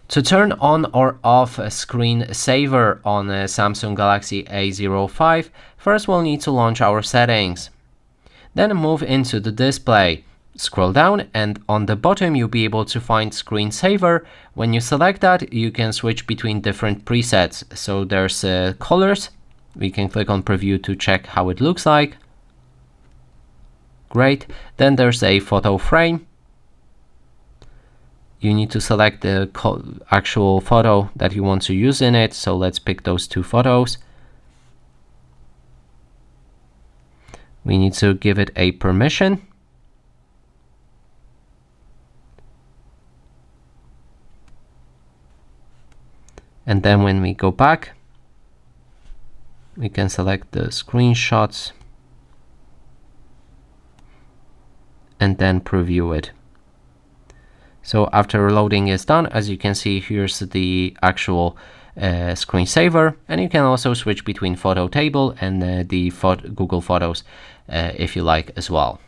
To turn on or off a screensaver on a Samsung Galaxy A05, first we'll need to launch our settings. Then move into the display. Scroll down and on the bottom you'll be able to find screensaver. When you select that, you can switch between different presets. So there's colors. We can click on preview to check how it looks like. Great. Then there's a photo frame. You need to select the actual photo that you want to use in it. So let's pick those two photos. We need to give it a permission. And then when we go back, we can select the screenshots and then preview it. So after loading is done, as you can see, here's the actual screensaver, and you can also switch between photo table and the Google Photos if you like as well.